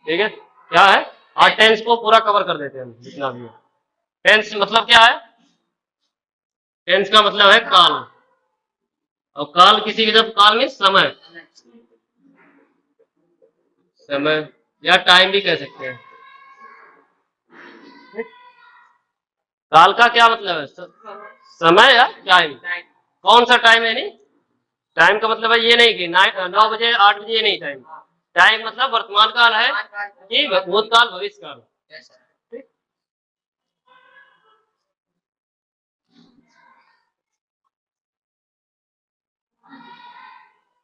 ठीक है, क्या है, और टेंस को पूरा कवर कर देते हैं हम जितना भी है। टेंस मतलब क्या है, टेंस का मतलब है काल, और काल किसी की जब काल में समय, समय या टाइम भी कह सकते हैं। काल का क्या मतलब है, समय या टाइम, कौन सा टाइम है, नहीं टाइम का मतलब है ये नहीं कि 9 बजे 8 बजे, ये नहीं टाइम, टाइम मतलब वर्तमान काल है कि भूतकाल भविष्य काल। ठीक?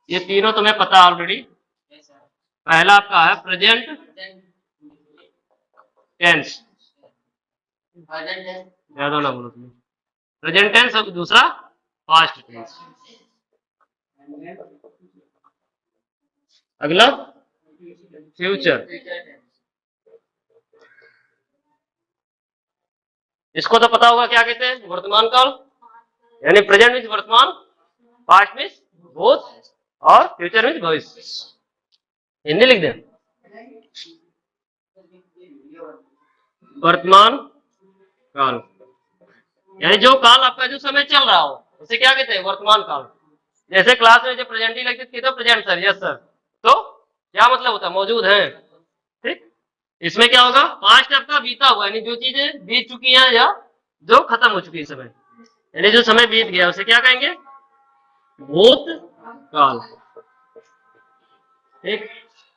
ये तीनों तुम्हें पता ऑलरेडी। पहला आपका है प्रेजेंट टेंस, ज्यादा ना बोलो तुम्हें, प्रेजेंट टेंस, और दूसरा पास्ट टेंस। अगला फ्यूचर, इसको तो पता होगा क्या कहते हैं, वर्तमान काल, यानी प्रेजेंट मीन्स वर्तमान, पास्ट मीन्स भूत, और फ्यूचर मीन्स भविष्य। हिंदी लिख दें, वर्तमान काल, यानी जो काल आपका जो समय चल रहा हो उसे क्या कहते हैं, वर्तमान काल। जैसे क्लास में जब प्रेजेंट ही लगती थी तो प्रेजेंट सर, यस सर, तो क्या मतलब होता है, मौजूद है। ठीक, इसमें क्या होगा, पास्ट आपका बीता हुआ, यानी जो चीजें बीत चुकी हैं या जो खत्म हो चुकी है समय, यानी जो समय बीत गया उसे क्या कहेंगे, भूत काल। ठीक,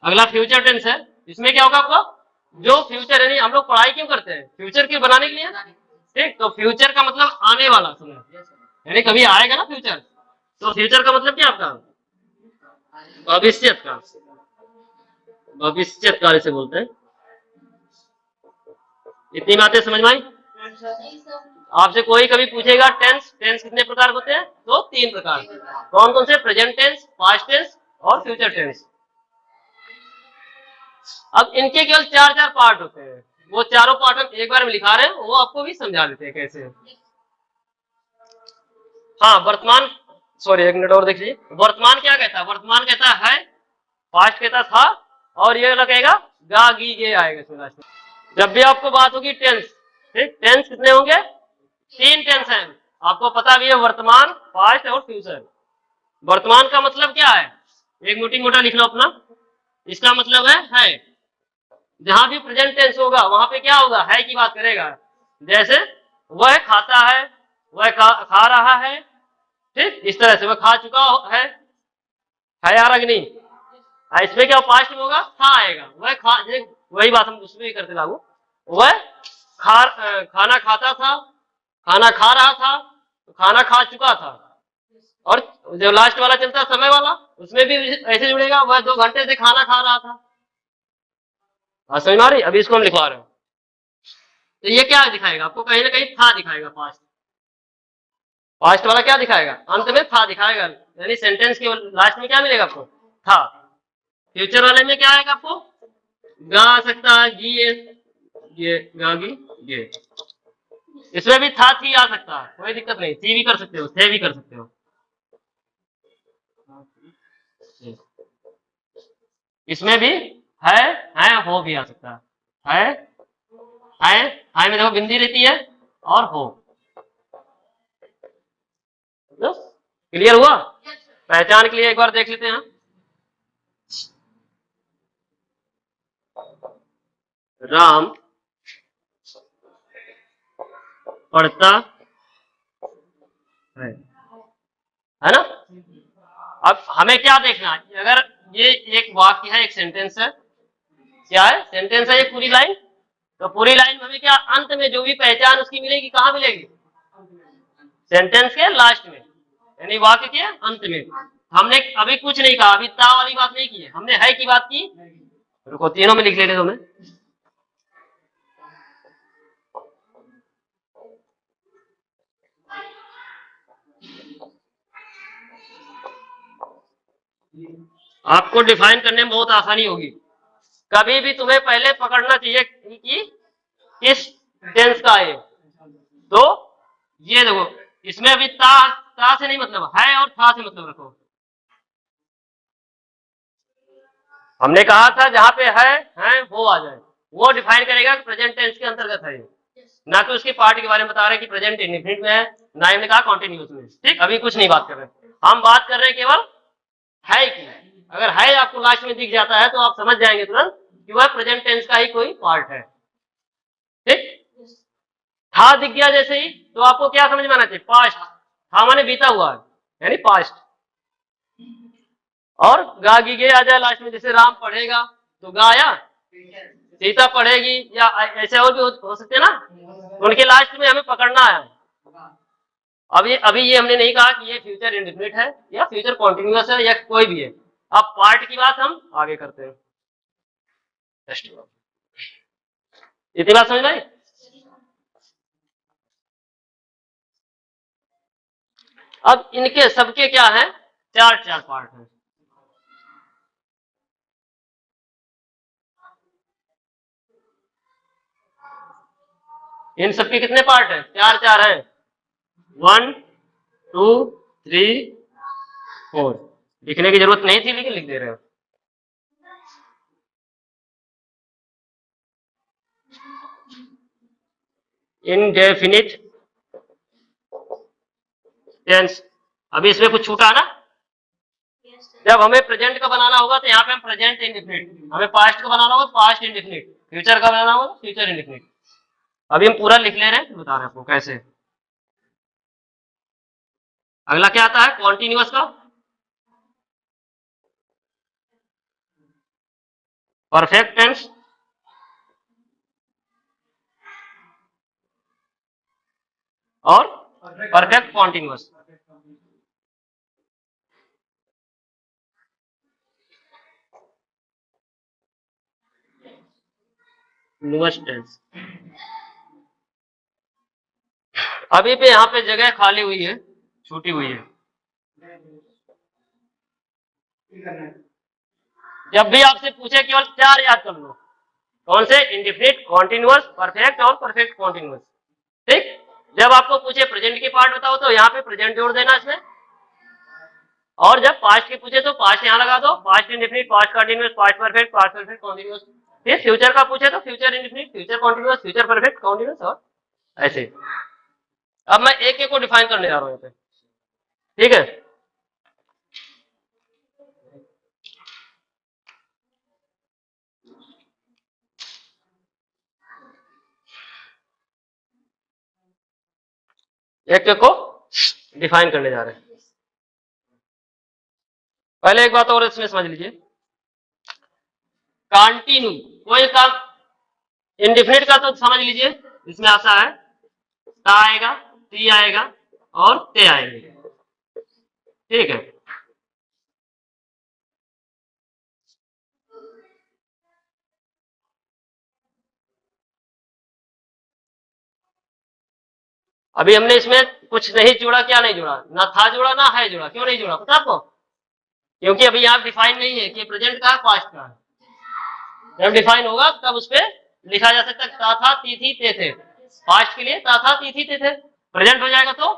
अगला फ्यूचर टेंस है, इसमें क्या होगा आपका, जो फ्यूचर, यानी हम लोग पढ़ाई क्यों करते हैं, फ्यूचर क्यों बनाने के लिए। ठीक, तो फ्यूचर का मतलब आने वाला समय, यानी कभी आएगा ना फ्यूचर, तो फ्यूचर का मतलब क्या आपका, भविष्य का, भविष्य काल से बोलते हैं। इतनी बातें समझ में आई। आपसे कोई कभी पूछेगा टेंस, टेंस कितने प्रकार होते हैं, तो 3 प्रकार, कौन कौन से, प्रेजेंट टेंस, पास्ट टेंस और फ्यूचर टेंस। अब इनके केवल 4 4 पार्ट होते हैं, वो चारों पार्ट हम एक बार में लिखा रहे हैं, वो आपको भी समझा देते हैं कैसे। हाँ वर्तमान, सॉरी एक मिनट और देख लीजिए, वर्तमान क्या कहता है, वर्तमान कहता है, पास्ट कहता था, और ये लगेगा गा गी गे आएगा इसमें लास्ट में। जब भी आपको बात होगी टेंस, ठीक, टेंस कितने होंगे, 3 टेंस हैं, आपको पता भी है, वर्तमान, पास्ट और फ्यूचर। वर्तमान का मतलब क्या है, एक मोटी मोटा लिख लो अपना, इसका मतलब है, जहां भी प्रेजेंट टेंस होगा वहां पे क्या होगा, है की बात करेगा। जैसे वह खाता है, वह खा रहा है, ठीक, इस तरह से वह खा चुका है यार अग्नि, इसमें क्या पास्ट में होगा, था आएगा, वह खा, वही बात हम उसमें भी करते लागू, वह खाना खाता था, खाना खा रहा था, तो खाना खा चुका था, और जो लास्ट वाला चलता है समय वाला, उसमें भी ऐसे जुड़ेगा, वह 2 घंटे से खाना खा रहा था। समझ में आ रही, अभी इसको हम लिखवा रहे हैं, तो ये क्या दिखाएगा आपको, कहीं ना कहीं था दिखाएगा, पास्ट, पास्ट वाला क्या दिखाएगा, अंत में था दिखाएगा, यानी सेंटेंस के लास्ट में क्या मिलेगा आपको, था। फ्यूचर वाले में क्या आएगा आपको, गा आ सकता है, गी ये गागी ये, इसमें भी था थी आ सकता है, कोई दिक्कत नहीं, थी भी कर सकते हो, थे भी कर सकते हो। इसमें भी है हो भी आ सकता है में देखो बिंदी रहती है, और हो। क्लियर हुआ, पहचान के लिए एक बार देख लेते हैं, राम पढ़ता है ना। अब हमें क्या देखना है, अगर ये एक वाक्य है, एक सेंटेंस है, क्या है, सेंटेंस है, ये पूरी लाइन, तो पूरी लाइन में हमें क्या, अंत में जो भी पहचान उसकी मिलेगी, कहां मिलेगी, सेंटेंस के लास्ट में, यानी वाक्य के अंत में। हमने अभी कुछ नहीं कहा, अभी ता वाली बात नहीं की है, हमने है की बात की। रुको तीनों में लिख लेते तुम्हें, आपको डिफाइन करने में बहुत आसानी होगी। कभी भी तुम्हें पहले पकड़ना चाहिए कि किस टेंस का है, तो ये देखो, इसमें अभी ता से नहीं मतलब है, और था से मतलब रखो। हमने कहा था जहां पे है वो आ जाए, वो डिफाइन करेगा कि प्रेजेंट टेंस के अंतर्गत है, ना कि उसकी पार्ट के बारे में बता रहे कि प्रेजेंट इंडेफिनिट में है, ना ही हमने कहा कॉन्टिन्यूस में। ठीक, अभी कुछ नहीं बात कर रहे, हम बात कर रहे हैं केवल है की। अगर है आपको लास्ट में दिख जाता है तो आप समझ जाएंगे तुरंत कि वह प्रेजेंट टेंस का ही कोई पार्ट है। ठीक, था दिख गया जैसे ही तो आपको क्या समझ में आना चाहिए, पास्ट। था माने बीता हुआ है यानी पास्ट। और गा गी गे आ जाए लास्ट में, जैसे राम पढ़ेगा तो गाया, सीता पढ़ेगी, या ऐसे और भी हो सकते हैं ना, उनके लास्ट में हमें पकड़ना है। अभी ये हमने नहीं कहा कि ये फ्यूचर इंडेफिनिट है या फ्यूचर कॉन्टिन्यूअस है या कोई भी है। अब पार्ट की बात हम आगे करते हैं। इतनी बात समझ में आई? अब इनके सबके क्या है, चार चार पार्ट हैं। इन सबके कितने पार्ट हैं, चार चार हैं, 1 2 3 4। लिखने की जरूरत नहीं थी लेकिन लिख दे रहे हो। इनडेफिनिट टेंस, अभी इसमें कुछ छूटा ना। जब हमें प्रेजेंट का बनाना होगा तो यहाँ पे हम प्रेजेंट इंडेफिनिट, हमें पास्ट का बनाना होगा पास्ट इंडेफिनिट, फ्यूचर का बनाना होगा फ्यूचर इंडेफिनिट। अभी हम पूरा लिख ले रहे हैं, बता रहे हैं आपको कैसे। अगला क्या आता है, कॉन्टिन्यूअस का परफेक्ट टेंस और परफेक्ट कॉन्टिन्यूअस। न्यूअस टेंस। अभी पे यहाँ पे जगह खाली हुई है, छूटी हुई है। जब भी आपसे पूछे केवल चार याद कर लो, कौन से, इंडेफिनिट, कॉन्टिन्यूअस, परफेक्ट और परफेक्ट कॉन्टिन्यूअस। ठीक, जब आपको पूछे प्रेजेंट के पार्ट बताओ तो यहाँ पे प्रेजेंट जोड़ देना इसमें, और जब पास्ट के पूछे तो पास्ट यहाँ लगा दो, past indefinite, past continuous, past perfect continuous. फिर फ्यूचर का पूछे तो future indefinite, future continuous, future perfect continuous, और ऐसे। अब मैं एक एक को डिफाइन करने जा रहा हूँ यहाँ पे। ठीक है, एक एक को डिफाइन करने जा रहे हैं। पहले एक बात और इसमें समझ लीजिए, कंटिन्यू कोई काम, इंडेफिनिट का तो समझ लीजिए, इसमें ऐसा है ता आएगा, ती आएगा और ते आएंगे। ठीक है, अभी हमने इसमें कुछ नहीं जोड़ा, क्या नहीं जोड़ा, ना था जोड़ा ना है जोड़ा। क्यों नहीं जोड़ा पता आपको, क्योंकि अभी यहाँ डिफाइन नहीं है कि प्रेजेंट का है पास्ट का है। जब डिफाइन होगा तब उस पर लिखा जा सकता है ता था ती थी ते थे। पास्ट के लिए ता था ती थी ते थे, प्रेजेंट हो जाएगा तो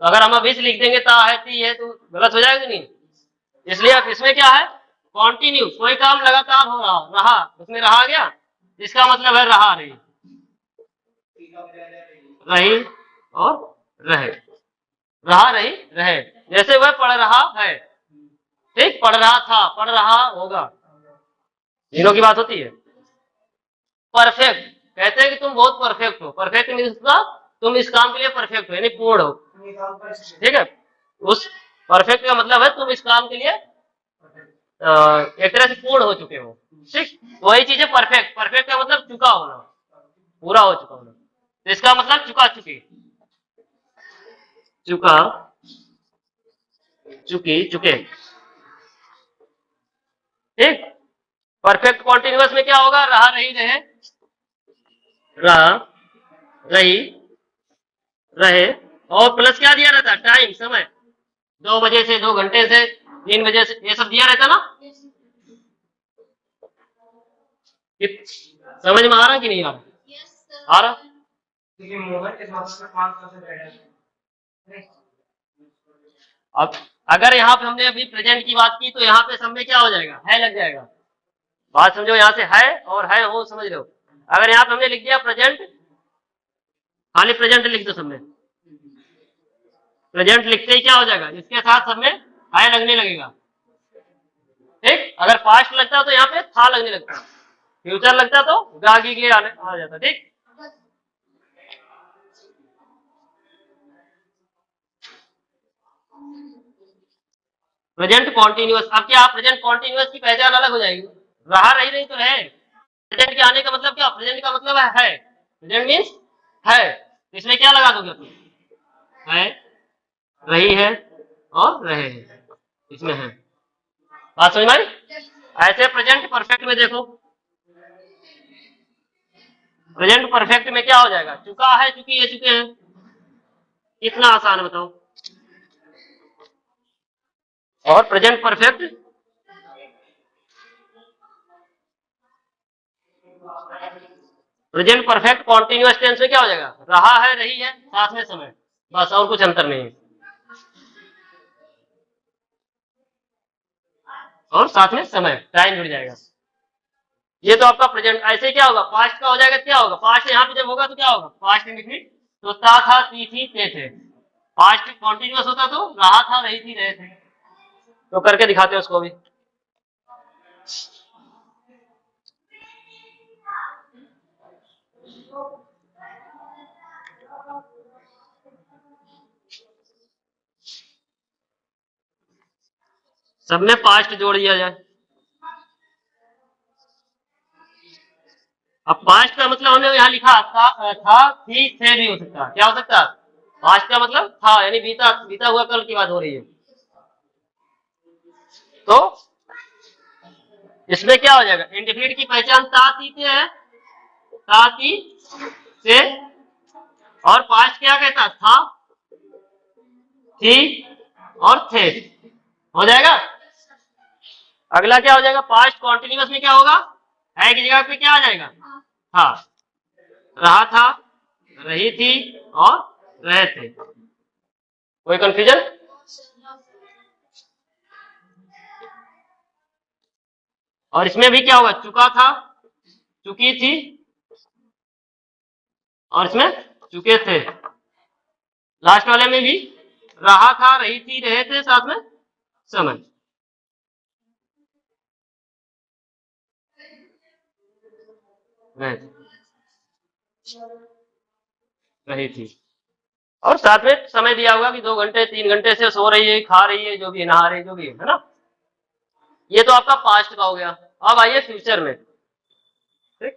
अगर हम अभी से लिख देंगे ता है ती है तो गलत हो जाएगा नहीं। इसलिए अब इसमें क्या है, कॉन्टिन्यू, कोई काम लगातार हो रहा रहा, उसमें रहा गया, इसका मतलब है रहा रही, रही और रहे, रहा रही रहे। जैसे वह पढ़ रहा है, ठीक, पढ़ रहा था, पढ़ रहा होगा, तीनों की बात होती है। परफेक्ट, कहते हैं कि तुम बहुत परफेक्ट हो, परफेक्ट मीन्स तुम इस काम के लिए परफेक्ट हो यानी पूर्ण हो। ठीक है, उस परफेक्ट का मतलब है तुम इस काम के लिए एक तरह से पूर्ण हो चुके हो। ठीक, वही चीज है परफेक्ट, परफेक्ट का मतलब चुका होना, पूरा हो चुका होना, तो इसका मतलब चुका चुकी, चुका चुकी चुके। ठीक, परफेक्ट कॉन्टिन्यूअस में क्या होगा, रहा रही रहे, रहा रही रहे, और प्लस क्या दिया रहता, टाइम, समय, 2 बजे से, 2 घंटे से, 3 बजे से, ये सब दिया रहता ना। समझ में आ रहा कि नहीं आ रहा, आ रहा। अब अगर यहाँ पे हमने अभी प्रेजेंट की बात की तो यहाँ पे सब में क्या हो जाएगा, है लग जाएगा। बात समझो, यहाँ से है और है हो समझ लो। अगर यहाँ पे हमने लिख दिया प्रेजेंट, खाली प्रेजेंट लिख दो सब में, प्रेजेंट लिखते ही क्या हो जाएगा, इसके साथ सब में है लगने लगेगा। ठीक, अगर पास्ट लगता तो यहाँ पे था लगने लगता, फ्यूचर लगता तो गागी के आ जाता। ठीक, प्रेजेंट कॉन्टिन्यूअस। अब क्या प्रेजेंट कॉन्टिन्यूअस की पहचान अलग हो जाएगी, रहा रही नहीं तो रहे। प्रेजेंट के आने का मतलब क्या, प्रेजेंट का मतलब है प्रेजेंट मीन्स है, इसमें क्या लगा दोगे अपने, है, रही है और रहे हैं, इसमें है। बात समझ में आई। ऐसे प्रेजेंट परफेक्ट में देखो, प्रेजेंट परफेक्ट में क्या हो जाएगा, चुका है, चुकी है, चुके हैं। कितना आसान है बताओ। और present perfect present perfect continuous tense में क्या हो जाएगा, रहा है, रही है, साथ में समय, बस और कुछ अंतर नहीं है। और साथ में समय, टाइम जुड़ जाएगा। ये तो आपका प्रेजेंट। ऐसे क्या होगा, पास्ट का हो जाएगा, क्या होगा, पास्ट यहाँ पे जब होगा तो क्या होगा, पास्ट इंडिफिनिट, तो ता था, ती थी, ते थे। पास्ट कॉन्टिन्यूअस होता तो रहा था, रही थी, रहे थे। तो करके दिखाते हैं उसको भी। सब में पास्ट जोड़ दिया जाए। अब पास्ट का मतलब हमने यहाँ लिखा था, थी, थे भी हो सकता, क्या हो सकता, पास्ट का मतलब था, यानी बीता बीता हुआ कल की बात हो रही है। तो इसमें क्या हो जाएगा, इंडिफिनिट की पहचान ता, ती, ते है, ता, ती, से। और पास्ट क्या कहता, था, थी और थे, हो जाएगा। अगला क्या हो जाएगा, पास्ट कॉन्टिन्यूअस में क्या होगा, है की जगह पे क्या आ जाएगा, था, रहा था, रही थी और रहे थे। कोई कंफ्यूजन। और इसमें भी क्या होगा, चुका था, चुकी थी और इसमें चुके थे। लास्ट वाले में भी रहा था, रही थी, रहे थे, साथ में समय। रही थी और साथ में समय दिया होगा कि 2 घंटे 3 घंटे से सो रही है, खा रही है, जो भी नहा रही है, जो भी है ना। ये तो आपका पास्ट का हो गया। अब आइए फ्यूचर में। ठीक,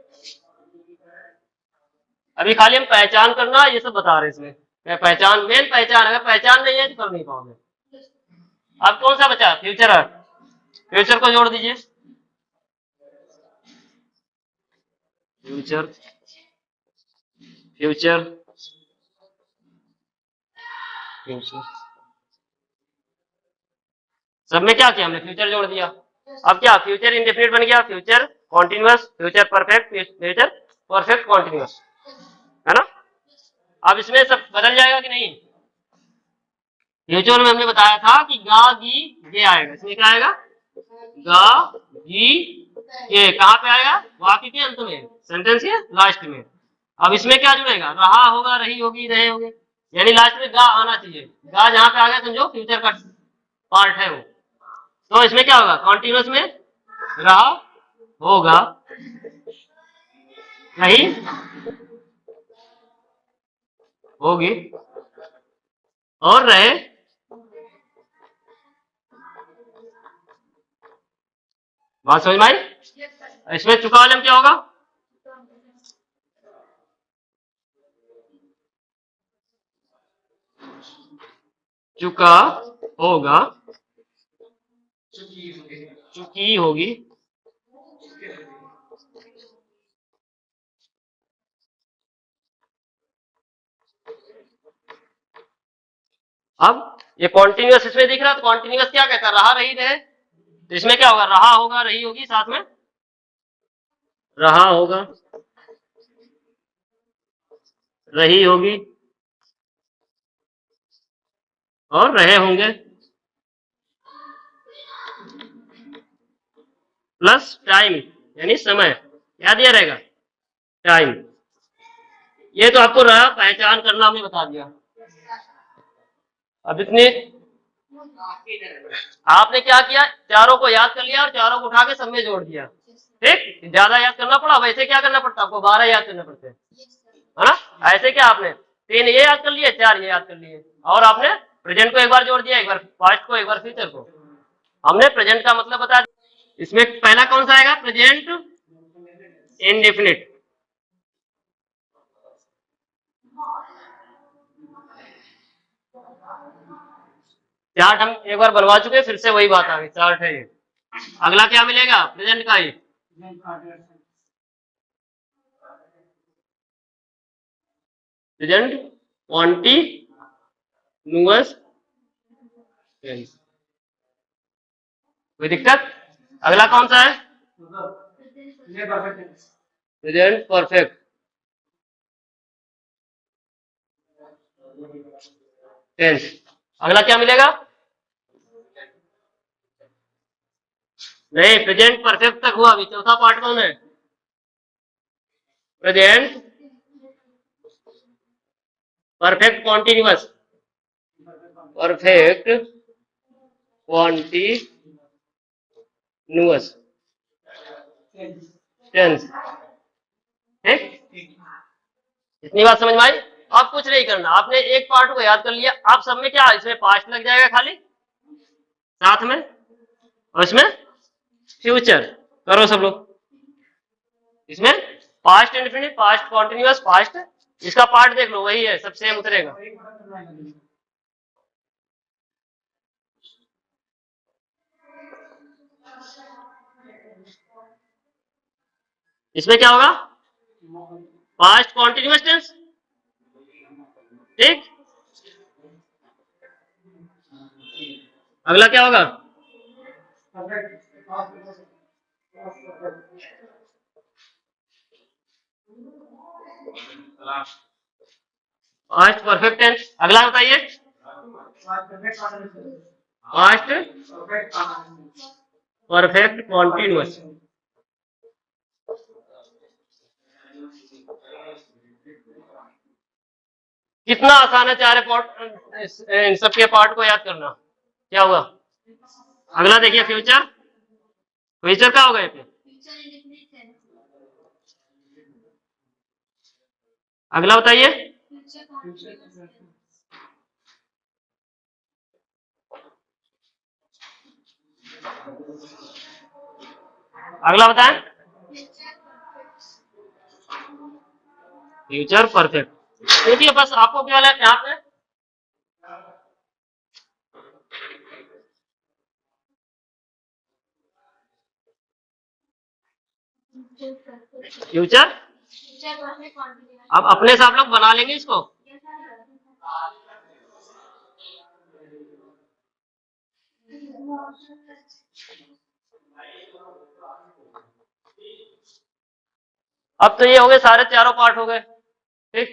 अभी खाली हम पहचान करना ये सब बता रहे हैं इसमें, पहचान मेन पहचान, अगर पहचान नहीं है तो कर नहीं पाओगे। अब कौन सा बचा, फ्यूचर है, फ्यूचर को जोड़ दीजिए। फ्यूचर, फ्यूचर, फ्यूचर, सब में क्या किया हमने, फ्यूचर जोड़ दिया। अब क्या, फ्यूचर इंडेफिनिट बन गया, future continuous, future perfect, future perfect continuous, है ना। अब इसमें सब बदल जाएगा कि नहीं। फ्यूचर में हमने बताया था कि गा गी गे आएगा, इसमें क्या आएगा, गा गी गे, कहाँ पे आएगा, वाक्य के अंत में, सेंटेंस के लास्ट में। अब इसमें क्या जुड़ेगा, रहा होगा, रही होगी, रहे होंगे, यानी लास्ट में गा आना चाहिए। गा जहां पे आ गया समझो फ्यूचर का पार्ट है वो। तो इसमें क्या होगा, कॉन्टिन्यूअस में रहा होगा, रही होगी और रहे। बात समझ में आई। इसमें चुका वाले में क्या होगा, चुका होगा, चुकी होगी, अब ये कॉन्टिन्यूअस इसमें दिख रहा है, तो कॉन्टिन्यूअस क्या कहता है, रहा, रही, रहे। तो इसमें क्या होगा, रहा होगा, रही होगी, साथ में रहा होगा, रही होगी और रहे होंगे। प्लस टाइम यानी समय, याद दिया रहेगा टाइम। ये तो आपको रहा पहचान करना, हमने बता दिया। अब इतने आपने क्या किया, चारों को याद कर लिया और चारों को उठा के सब में जोड़ दिया। ठीक, ज्यादा याद करना पड़ा, वैसे क्या करना पड़ता आपको 12 याद करने पड़ते हैं, है ना। ऐसे क्या आपने 3 ये याद कर लिए, 4 ये याद कर लिए, और आपने प्रेजेंट को एक बार जोड़ दिया, एक बार पास्ट को, एक बार फ्यूचर को। हमने प्रेजेंट का मतलब बता दिया। इसमें पहला कौन सा आएगा, प्रेजेंट इंडेफिनिट। चार्ट हम एक बार बनवा चुके, फिर से वही बात आ गई, चार्ट है ये। अगला क्या मिलेगा, प्रेजेंट का ही प्रेजेंट कॉन्टिन्यूअस टेंस। कोई दिक्कत। अगला कौन सा है, प्रेजेंट परफेक्ट टेंस। अगला क्या मिलेगा, नहीं प्रेजेंट परफेक्ट तक हुआ, अभी चौथा पार्ट कौन है, present perfect continuous, perfect continuous tense. ठीक, इतनी बात समझ में आई। अब कुछ नहीं करना, आपने एक पार्ट को याद कर लिया। आप सब में क्या, इसमें पास्ट लग जाएगा खाली साथ में, और इसमें फ्यूचर। करो सब लोग, इसमें past indefinite, past continuous, past, इसका पार्ट देख लो, वही है, सब सेम उतरेगा। इसमें क्या होगा, पास्ट कॉन्टिन्यूअस टेंस। ठीक, अगला क्या होगा, पास्ट परफेक्ट टेंस। अगला बताइए, पास्ट परफेक्ट कॉन्टिन्यूअस। कितना आसान है, चारे पार्ट, इन सबके पार्ट को याद करना। क्या हुआ, अगला देखिए, फ्यूचर। फ्यूचर क्या होगा, ये पे अगला बताइए, अगला बताएं, फ्यूचर परफेक्ट। देखिए बस आपको क्या है यहाँ पे, फ्यूचर, अब अपने से आप लोग बना लेंगे इसको। अब तो ये हो गए, सारे चारों पार्ट हो गए। ठीक,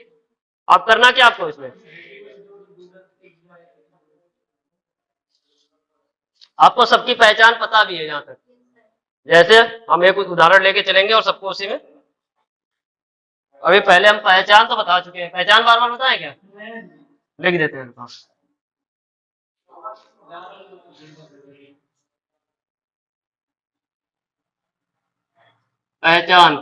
अब करना क्या आपको इसमें, आपको सबकी पहचान पता भी है जहां तक, जैसे हम एक उदाहरण लेके चलेंगे और सबको उसी में। अभी पहले हम पहचान तो बता चुके हैं, पहचान बार बार बताएं क्या, लिख देते हैं। पहचान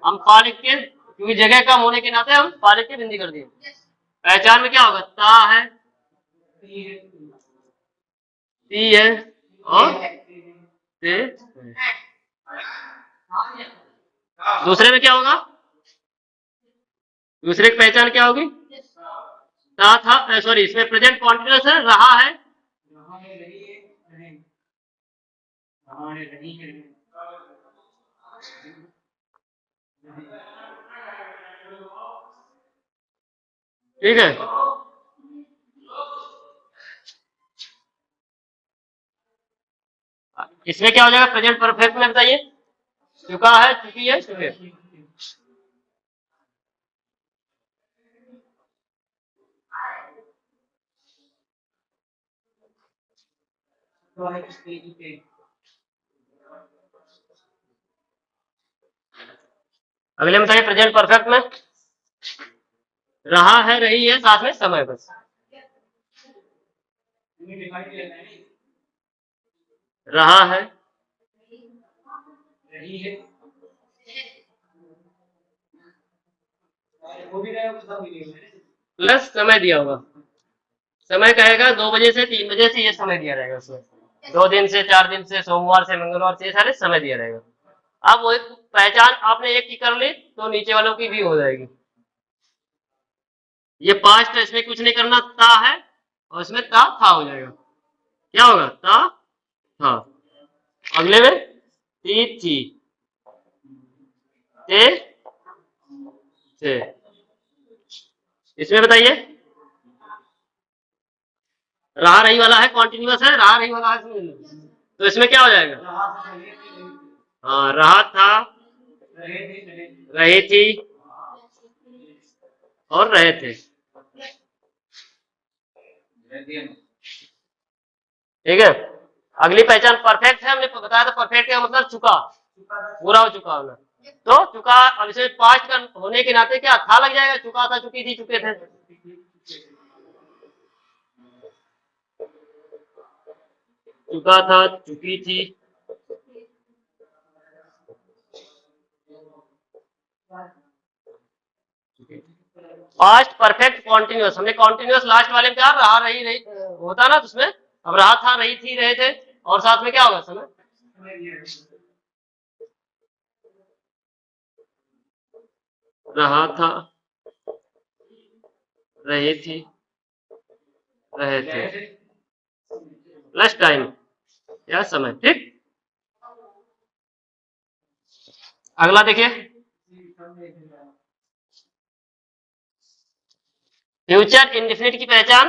हम पा लिख के, क्योंकि जगह कम होने के नाते हम पा लिख के बिंदी कर दिए। पहचान में क्या होगा, ता है, ती है, और ते है। दूसरे में क्या होगा, दूसरे की पहचान क्या होगी, ता था, सॉरी इसमें प्रेजेंट कॉन्टिन्यूअस है, रहा है, ठीक है। इसमें क्या हो जाएगा, प्रेजेंट परफेक्ट में बताइए, चुका है, चुकी है, चुके। अगले में बताइए प्रेजेंट परफेक्ट में रहा है, रही है, साथ में समय, बस रहा है, प्लस समय दिया होगा। समय कहेगा 2 बजे से 3 बजे से, ये समय दिया रहेगा उसमें। 2 दिन से, 4 दिन से, सोमवार से मंगलवार से, ये सारे समय दिया रहेगा। अब वो पहचान आपने एक की कर ली तो नीचे वालों की भी हो जाएगी। ये पास्ट है, इसमें कुछ नहीं करना, ता है और इसमें ता था हो जाएगा। क्या होगा? ता था। अगले में ती थी, ते थे। इसमें बताइए, रहा रही वाला है, कॉन्टिन्यूअस है, रहा रही वाला है, तो इसमें क्या हो जाएगा? हाँ, रहा था, रही थी और रहे थे। ठीक है। अगली पहचान परफेक्ट है, हमने बताया था परफेक्ट का मतलब चुका, पूरा हो चुका होना। तो चुका, अब इसे पास्ट का होने के नाते क्या था लग जाएगा, चुका था, चुकी थी, चुके थे। चुका था, चुकी थी। पास्ट परफेक्ट कॉन्टिन्यूअस, हमने कॉन्टिन्यूअस लास्ट वाले में क्या रहा रही रही होता ना, तो उसमें अब रहा था, रही थी, रहे थे, और साथ में क्या होगा? समय। रहा था, रही थी, रहे थे, प्लस टाइम या समय। ठीक। अगला देखिए, फ्यूचर इंडेफिनिट की पहचान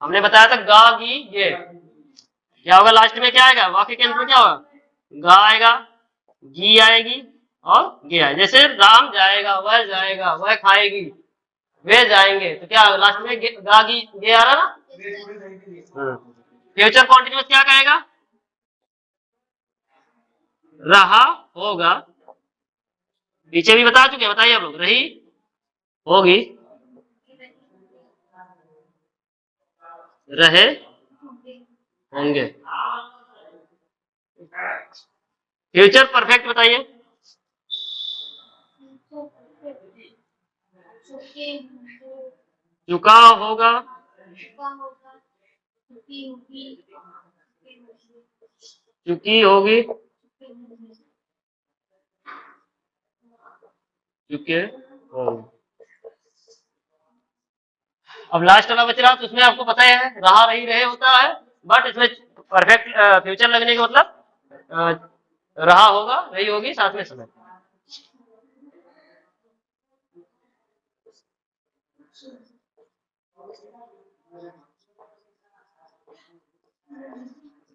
हमने बताया था, गा गी गे। क्या होगा लास्ट में? क्या आएगा वाक्य के अंत में? क्या होगा? गा आएगा, गी आएगी और गे आएगा। जैसे राम जाएगा, वह जाएगा, वह खाएगी, वे जाएंगे, तो क्या लास्ट में गा गी गे आ रहा ना। फ्यूचर कॉन्टिन्यूअस क्या कहेगा? रहा होगा, पीछे भी बता चुके हैं, बताइए आप लोग। रही होगी, रहे होंगे। फ्यूचर परफेक्ट बताइए। चुका होगा, चुकी होगी, चुके होंगे। अब लास्ट वाला बच रहा, तो उसमें आपको पता है रहा रही रहे होता है, बट इसमें परफेक्ट फ्यूचर लगने का मतलब रहा होगा, रही होगी, साथ में समय।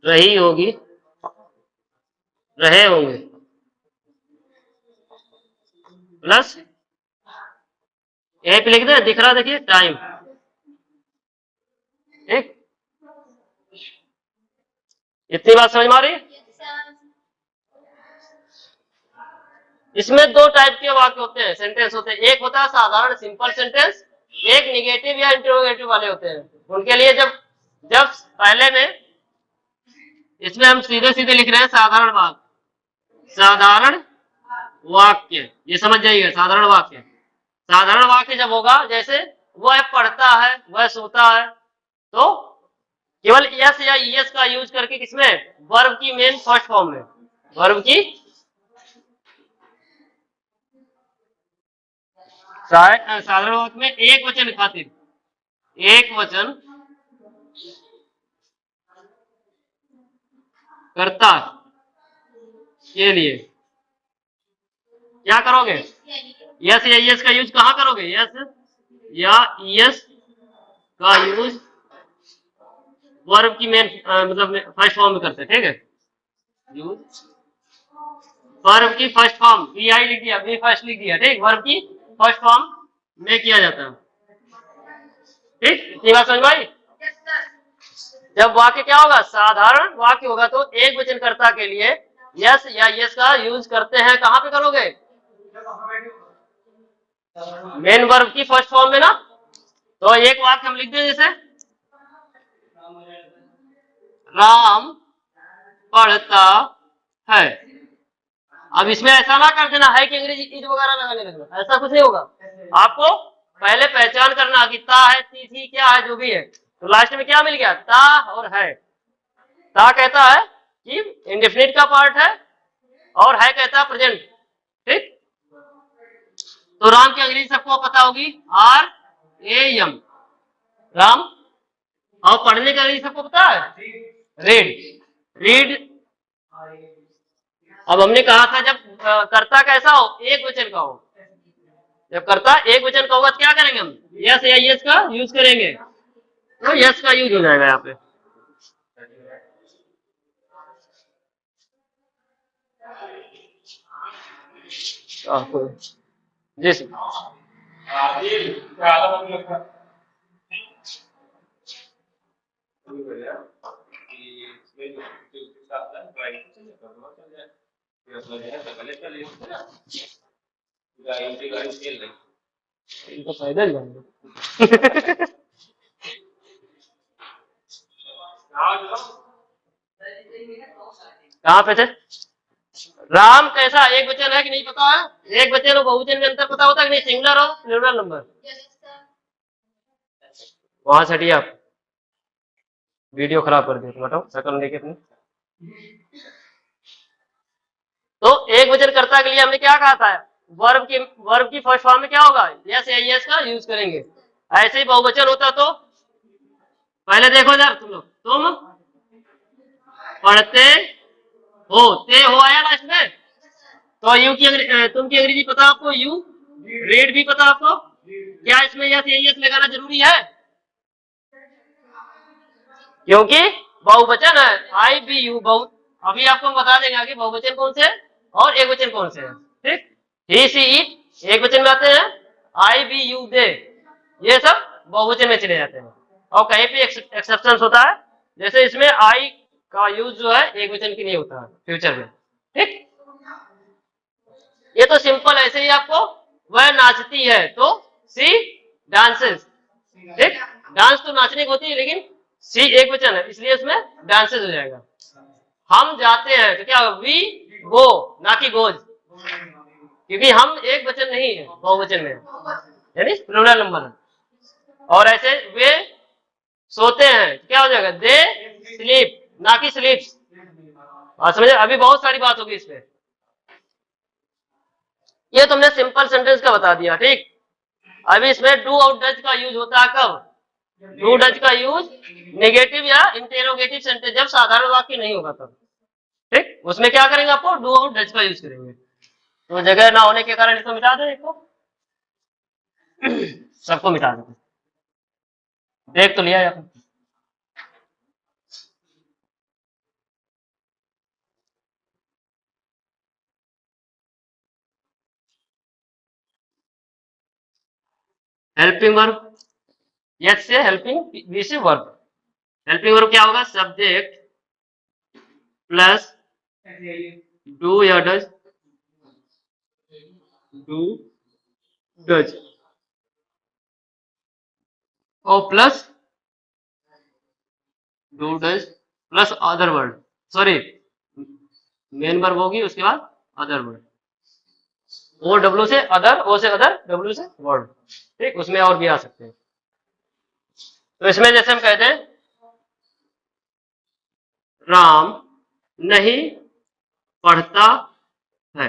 रही होगी, रहे होंगे, प्लस यहीं पे लिख दे, दिख रहा देखिए टाइम। ठीक, इतनी बात समझ में आ रही है? इसमें 2 टाइप के वाक्य होते हैं, सेंटेंस होते हैं। एक होता है साधारण सिंपल सेंटेंस, एक निगेटिव या इंटरोगेटिव वाले होते हैं। उनके लिए जब जब पहले में इसमें हम सीधे सीधे लिख रहे हैं साधारण वाक्य, साधारण वाक्य, ये समझ जाइएगा। साधारण वाक्य, साधारण वाक्य जब होगा, जैसे वह पढ़ता है, वह सोता है, तो केवल यस या ईएस का यूज करके, किसमें? वर्ब की मेन फर्स्ट फॉर्म में, वर्ब की साधारण वाक्य में एक वचन खातिर, एक वचन कर्ता के लिए क्या करोगे? यस या ईएस का यूज कहां करोगे? यस या ईएस का यूज वर्ब की मेन मतलब फर्स्ट फॉर्म में करते। ठीक है, यूज वर्ब की फर्स्ट फॉर्म, वी आई लिख दिया, वी फर्स्ट लिख दिया। ठीक, वर्ब की फर्स्ट फॉर्म में किया जाता है। ठीक, इतनी बात समझ में आई? जब वाक्य क्या होगा? साधारण वाक्य होगा, तो एक वचनकर्ता के लिए यस या यस का यूज करते हैं। कहां पे करोगे? मेन वर्ब की फर्स्ट फॉर्म में ना, तो एक वाक्य हम लिख दें जैसे राम पढ़ता है। अब इसमें ऐसा ना कर देना है कि अंग्रेजी ईद वगैरह लगाने लगना, ऐसा कुछ नहीं होगा। आपको पहले पहचान करना कि ता है, थी क्या है, जो भी है। तो लास्ट में क्या मिल गया, ता और है। ता कहता है कि इंडेफिनिट का पार्ट है, और है कहता है प्रेजेंट। ठीक, तो राम की अंग्रेजी सबको पता होगी, RAM, राम। और पढ़ने की अंग्रेजी सबको पता है, रीड, रीड। अब हमने कहा था जब कर्ता कैसा हो, एक वचन का हो। जब कर्ता एक वचन का होगा तो क्या करेंगे हम, यस या यस का यूज करेंगे, तो यस का यूज हो जाएगा यहाँ पे। जी सर। इनको फायदा नहीं है। कहाँ पे थे, राम कैसा एक वचन है कि नहीं पता है, एक वचन और बहुवचन में अंतर पता होता है कि नहीं, सिंगुलर और प्लूरल नंबर। वहां से हटिए आप, वीडियो खराब कर दिया, बताओ शकल लेके अपनी। तो एक वचन कर्ता के लिए हमने क्या कहा था, वर्ब की फर्स्ट फॉर्म में क्या होगा, यस या यस का यूज करेंगे। ऐसे ही बहुवचन होता तो पहले देखो जरा, तुम पढ़ते हो, ते हो आया लास्ट में, तो यू की तुम की अंग्रेजी पता आपको, यू, रीड भी पता आपको, क्या इसमें यस या यस लगाना जरूरी है, क्योंकि बहुवचन है, आई बी यू बहु। अभी आपको बता देंगे आगे बहुवचन कौन से और एक वचन कौन से है। ठीक, ही सी इट एक वचन में आते हैं, आई बी यू दे ये सब बहुवचन में चले जाते हैं, और कहीं पे एक्सेप्शन होता है, जैसे इसमें आई का यूज जो है एक वचन की नहीं होता है फ्यूचर में। ठीक, ये तो सिंपल ऐसे ही आपको, वह नाचती है तो सी डांसेस। ठीक, डांस तो नाचने की होती है, लेकिन सी एक वचन है इसलिए उसमें डांसेस हो जाएगा। हम जाते हैं तो क्या, वी गो, ना कि गोज, क्योंकि हम एक वचन नहीं है, बहुवचन में यानी प्लूरल नंबर है। और ऐसे वे सोते हैं क्या हो जाएगा, दे स्लीप, ना कि स्लीप्स। समझे, अभी बहुत सारी बात होगी इसमें, ये तुमने सिंपल सेंटेंस का बता दिया। ठीक, अभी इसमें डू और डज का यूज होता है कब, डू डज का यूज नेगेटिव या इंटेरोगेटिव सेंटेंस, जब साधारण वाक्य नहीं होगा तब। ठीक, उसमें क्या करेंगे, आपको डू और डज का यूज करेंगे। तो जगह ना होने के कारण इसको मिटा दो, इसको सबको मिटा दो, देख तो लिया आपने। हेल्पिंग वर्ब, यस से हेल्पिंग, वी से वर्ब। हेल्पिंग वर्ब क्या होगा, सब्जेक्ट प्लस डू या डज, डू डज, और plus do does plus other word, sorry main verb होगी, उसके बाद अदर वर्ड, ओ डब्ल्यू से अदर, ओ से अदर, डब्ल्यू से वर्ड। ठीक, उसमें और भी आ सकते हैं। तो इसमें जैसे हम कहते हैं राम नहीं पढ़ता है,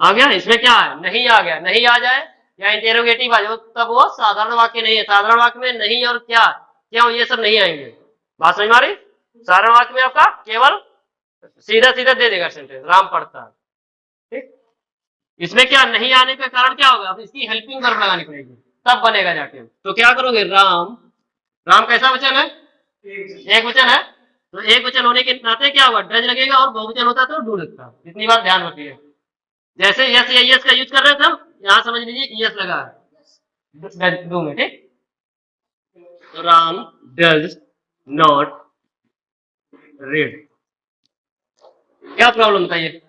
आ गया, इसमें क्या है, नहीं आ गया, नहीं आ जाए या इंटेरोगेटिव आ जाए तब वो साधारण वाक्य नहीं है। साधारण वाक्य में नहीं और क्या, क्यों, ये सब नहीं आएंगे। बात समझ में आ रही, साधारण वाक्य में आपका केवल सीधा सीधा दे देगा सेंटेंस, राम पढ़ता है। ठीक, इसमें क्या नहीं आने के कारण क्या होगा, अब इसकी हेल्पिंग वर्ब लगानी पड़ेगी तब बनेगा जाके। तो क्या करोगे, राम, राम कैसा वचन है, एक वचन है, तो एक वचन होने के नाते क्या होगा, डज लगेगा, और बहुवचन होता तो डू लगता। इतनी बात ध्यान रखिए, जैसे यस या यस का यूज कर रहे थे हम, यहां समझ लीजिए यस लगा है डू में। ठीक, तो राम डज नॉट रीड, क्या प्रॉब्लम था ये,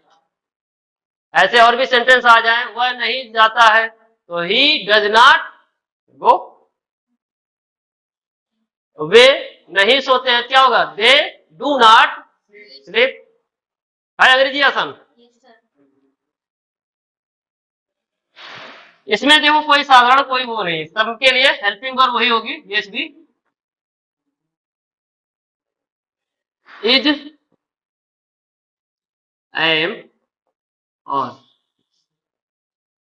ऐसे और भी सेंटेंस आ जाए, वह नहीं जाता है, तो ही डज नॉट गो। वे नहीं सोते हैं, क्या होगा? They do not sleep. है अंग्रेजी आसान? इसमें देखो कोई साधारण कोई वो नहीं, सबके लिए हेल्पिंग वर्ब वही होगी, यस भी। इज, एम और,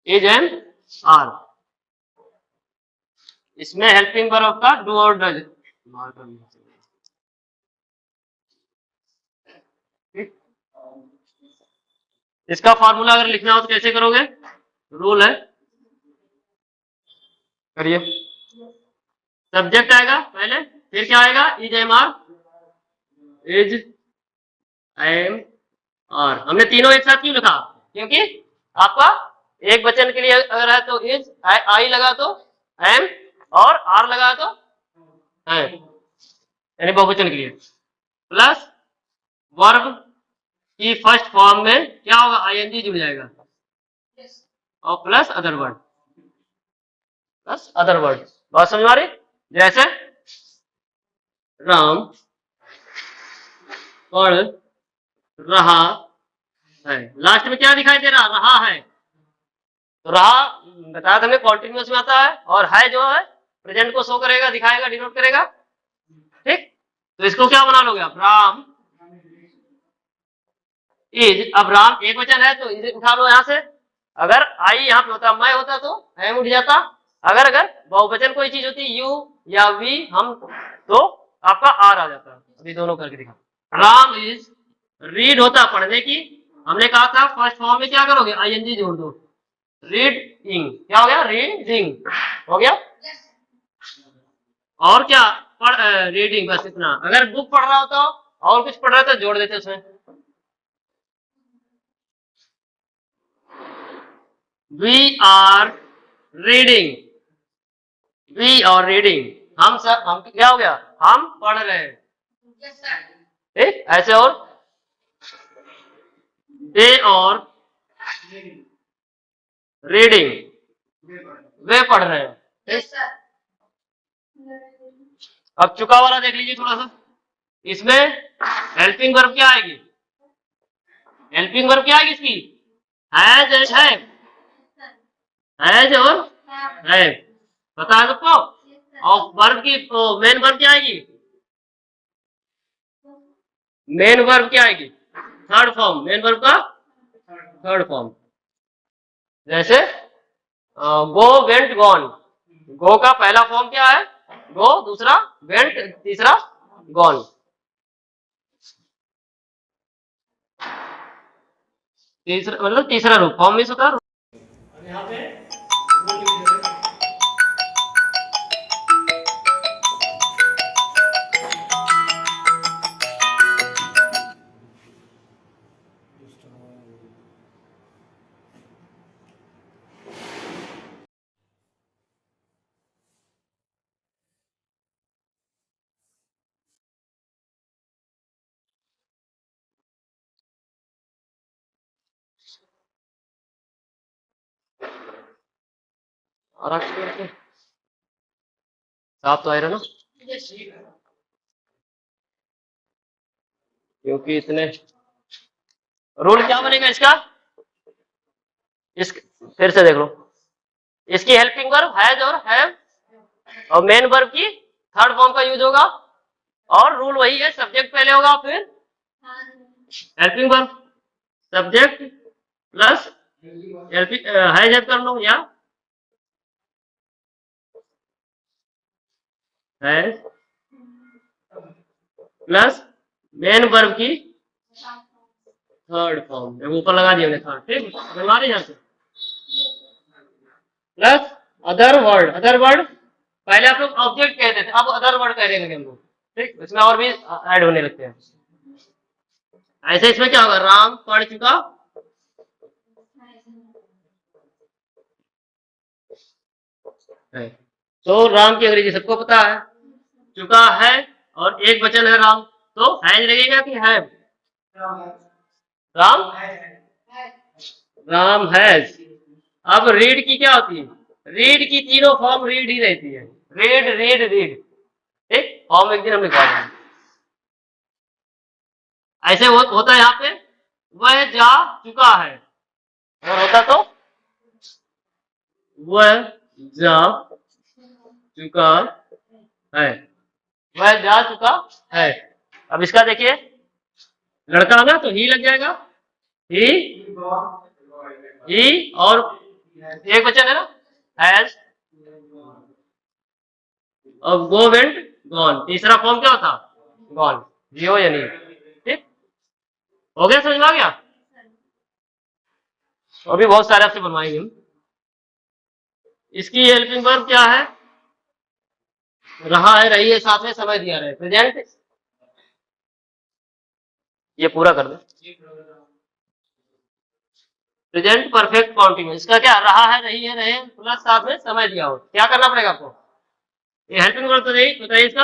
इज एम आर। इसमें हेल्पिंग वर्ब का डू और डज। इसका फॉर्मूला अगर लिखना हो तो कैसे करोगे? रूल है, करिए। सब्जेक्ट आएगा पहले, फिर क्या आएगा? Is am are, is am are. हमने तीनों एक साथ क्यों लिखा? क्योंकि आपका एक वचन के लिए अगर है तो इज, आई लगा तो एम, और आर लगा तो है, यानी बहुवचन के लिए। प्लस वर्ब की फर्स्ट फॉर्म में क्या होगा? आईएनजी जुड़ जाएगा, और plus other word, plus other word. बात समझ आ रही? जैसे राम पढ़ रहा है, लास्ट में क्या दिखाई दे रहा है? तो रहा बताया था हमने कॉन्टिन्यूअस में आता है, और है जो है प्रेजेंट को शो करेगा, दिखाएगा, डिनोट करेगा। ठीक, तो इसको क्या बना लोगे आप? राम इज, अब राम एक वचन है तो इज उठा लो यहां से। अगर आई यहाँ पे होता, मैं होता तो एम उठ जाता। अगर अगर बहुवचन कोई चीज होती, यू या वी, हम, तो आपका आर आ जाता। अभी दोनों करके दिखा। राम इज रीड होता पढ़ने की, हमने कहा था फर्स्ट फॉर्म में क्या करोगे? आईएनजी जोड़ दो, रीडिंग। क्या हो गया? रीडिंग हो गया। और क्या? पढ़, रीडिंग, बस इतना। अगर बुक पढ़ रहा होता और कुछ पढ़ रहा था, जोड़ देते उसमें। We are reading, we are reading, हम सब, हम क्या हो गया? हम पढ़ रहे हैं। ठीक, ऐसे। और दे और रीडिंग, वे पढ़ रहे हैं। ठीक, अब चुका वाला देख लीजिए थोड़ा सा। इसमें हेल्पिंग वर्ब क्या आएगी? हेल्पिंग वर्ब क्या आएगी इसकी? हैज एंड हैव, हैज और हैव, पता है सबको? और वर्ब की मेन वर्ब क्या आएगी? मेन वर्ब क्या आएगी? थर्ड फॉर्म, मेन वर्ब का थर्ड फॉर्म। जैसे गो, वेंट, गॉन। गो का पहला फॉर्म क्या है? गो, दूसरा वेंट, तीसरा गॉन। तीसरा मतलब तीसरा रूप, फॉर्म मिस होता है। यहाँ पे और साफ तो आ रहा ना, क्योंकि इतने रूल क्या बनेगा इसका? इस फिर से देख लो, इसकी हेल्पिंग वर्ब हैज और हैव, और मेन वर्ब की थर्ड फॉर्म का यूज होगा। और रूल वही है, सब्जेक्ट पहले होगा, फिर helping verb, subject plus helping, has have कर लो, या हैज प्लस मेन वर्ब की थर्ड फॉर्म, ऊपर लगा दिया हमने थर्ड। ठीक, बनवा रहे यहाँ से। Plus other word, other word पहले आप लोग ऑब्जेक्ट कहते थे, अब अदर वर्ड कह रहे हैं हमको। ठीक, इसमें और भी ऐड होने लगते हैं। ऐसे इसमें क्या होगा? राम पढ़ चुका है, तो राम की अंग्रेजी सबको पता है, चुका है, और एक वचन है राम, तो हैज लगेगा कि हैव? राम राम हैज। अब रीड की क्या होती है? रीड की तीनों फॉर्म रीड ही रहती है, रीड रीड रीड। ठीक, फॉर्म एक दिन हम लिखवा देंगे। ऐसे होता है यहाँ पे वह जा चुका है, और होता तो वह जा चुका है, वह जा चुका है। अब इसका देखिए, लड़का ना तो ही लग जाएगा, ही और एक वचन है ना हैज, और गो वेंट गॉन, तीसरा फॉर्म क्या होता? गॉन, जियो या नहीं। ठीक हो गया, समझ में आ गया? अभी बहुत सारे आपसे बनवाएंगे हम। इसकी हेल्पिंग वर्ब क्या है? रहा है, रही है, साथ में समय दिया रहे, प्रेजेंट। ये पूरा कर दो, प्रेजेंट परफेक्ट कॉन्टिन्यूस। इसका क्या? रहा है, रही है, रहे प्लस साथ में समय दिया हो। क्या करना पड़ेगा आपको? ये हेल्पिंग वर्ब तो यही बताइए इसका,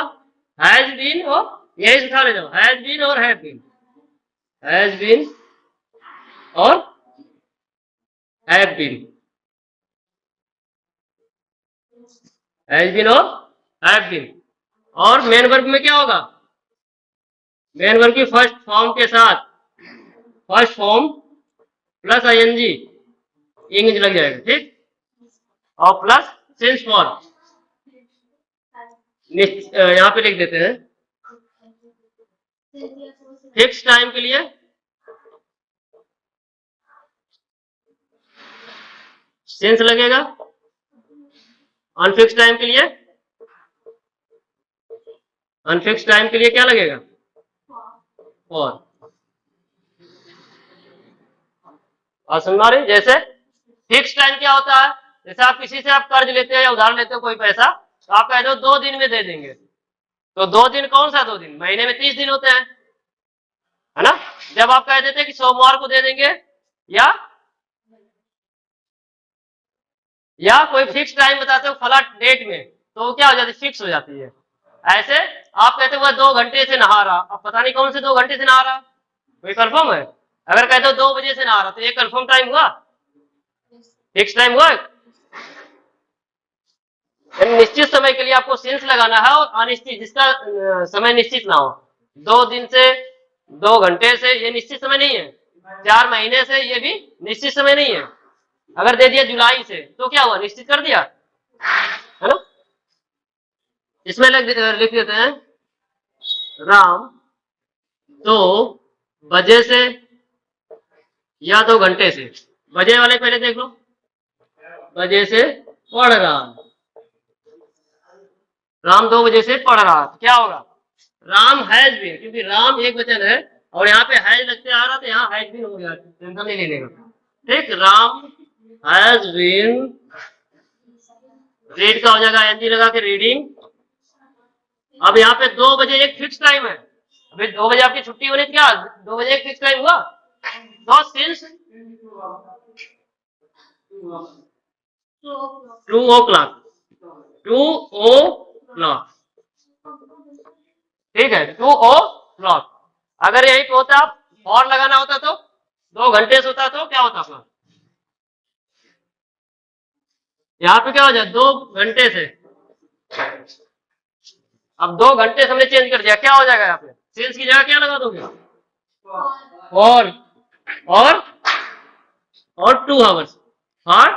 हैज बीन, और यही उठा ले जाओ, हैज बीन और हैव बीन, हैज बीन और हैव बीन, हैज बीन और हैव बीन। और मेन वर्ब में क्या होगा? मेन वर्ब की फर्स्ट फॉर्म के साथ, first form plus ING, English लग जाएगा। ठीक, और प्लस सिंस फॉर, यहाँ पे लिख देते हैं फिक्स टाइम के लिए सिंस लगेगा, अनफिक्स टाइम के लिए, अनफिक्स टाइम के लिए क्या लगेगा? फॉर। और समझ रहे? जैसे फिक्स टाइम क्या होता है? जैसे आप किसी से आप कर्ज लेते हो या उधार लेते हो कोई पैसा, तो आप कहते हो 2 दिन में दे देंगे, तो 2 दिन कौन सा 2 दिन? महीने में 30 दिन होते हैं, है ना? जब आप कह देते हैं कि सोमवार को दे देंगे, या कोई फिक्स टाइम बताते हो फला डेट में, तो क्या हो जाती है? फिक्स हो जाती है। ऐसे आप कहते हो वह 2 घंटे से नहा रहा, अब पता नहीं कौन से 2 घंटे से नहा रहा, कोई कंफर्म है? अगर कहते हो 2 बजे से नहा रहा, तो ये कंफर्म टाइम हुआ? फिक्स टाइम हुआ? निश्चित समय के लिए आपको सिंस लगाना है, और अनिश्चित जिसका समय निश्चित ना हो, 2 दिन से, 2 घंटे से, ये निश्चित समय नहीं है। 4 महीने से, ये भी निश्चित समय नहीं है। अगर दे दिया जुलाई से, तो क्या हुआ? निश्चित कर दिया, है ना? इसमें लिख देते हैं राम 2 बजे से या 2 घंटे से। बजे वाले पहले देख लो, बजे से पढ़ रहा, राम 2 बजे से पढ़ रहा, तो क्या होगा? राम हैज बीन, क्योंकि राम एक वचन है और यहाँ पे हैज लगते आ रहा, तो यहाँ हैज बीन हो गया, टेंशन नहीं लेने का। ठीक, राम हैज बीन, रीड का हो जाएगा एनजी लगा के रीडिंग। अब यहाँ पे 2 बजे एक फिक्स टाइम है, अभी 2 बजे आपकी छुट्टी होनी थी, क्या 2 बजे एक फिक्स टाइम हुआ? तो सिंस 2 o'clock, 2 o'clock, ठीक है, 2 o'clock। अगर यही पे होता, और लगाना होता तो 2 घंटे से होता, तो क्या होता अपना? यहाँ पे क्या हो जाए? 2 घंटे से। अब 2 घंटे से हमने चेंज कर दिया, क्या हो जाएगा? यहाँ पे सेंस की जगह क्या लगा दोगे? और 2 आवर्स, और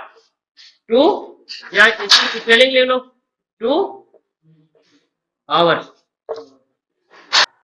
2, या स्पेलिंग ले लो, 2 आवर्स।